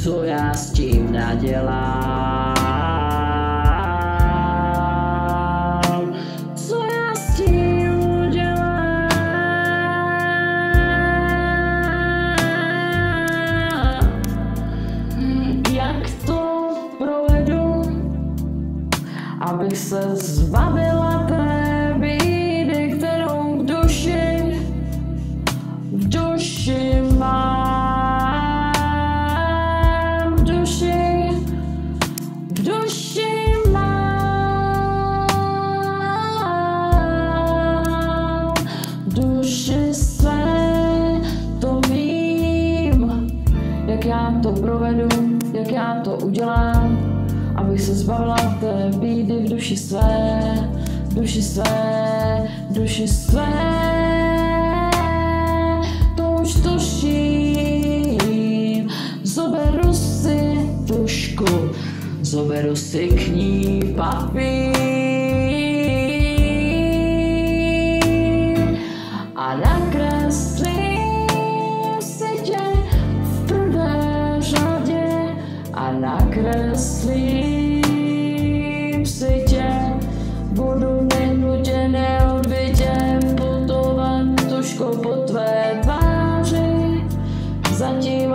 Co já s tím nadělám? Co já s tím udělám? Jak to provedu, abych se zbavila té bídy, kterou v duši mám? Duši své, to vím, jak já to provedu, jak já to udělám, abych se zbavila té bídy v duši své, duši své, duši své. To už tuším, zoberu si tužku, zoberu si k ní papír a nakreslím si tě v prvé řadě a nakreslím si tě. Budu nenutě neodbytě putovat tužkou po tvé tváři, zatím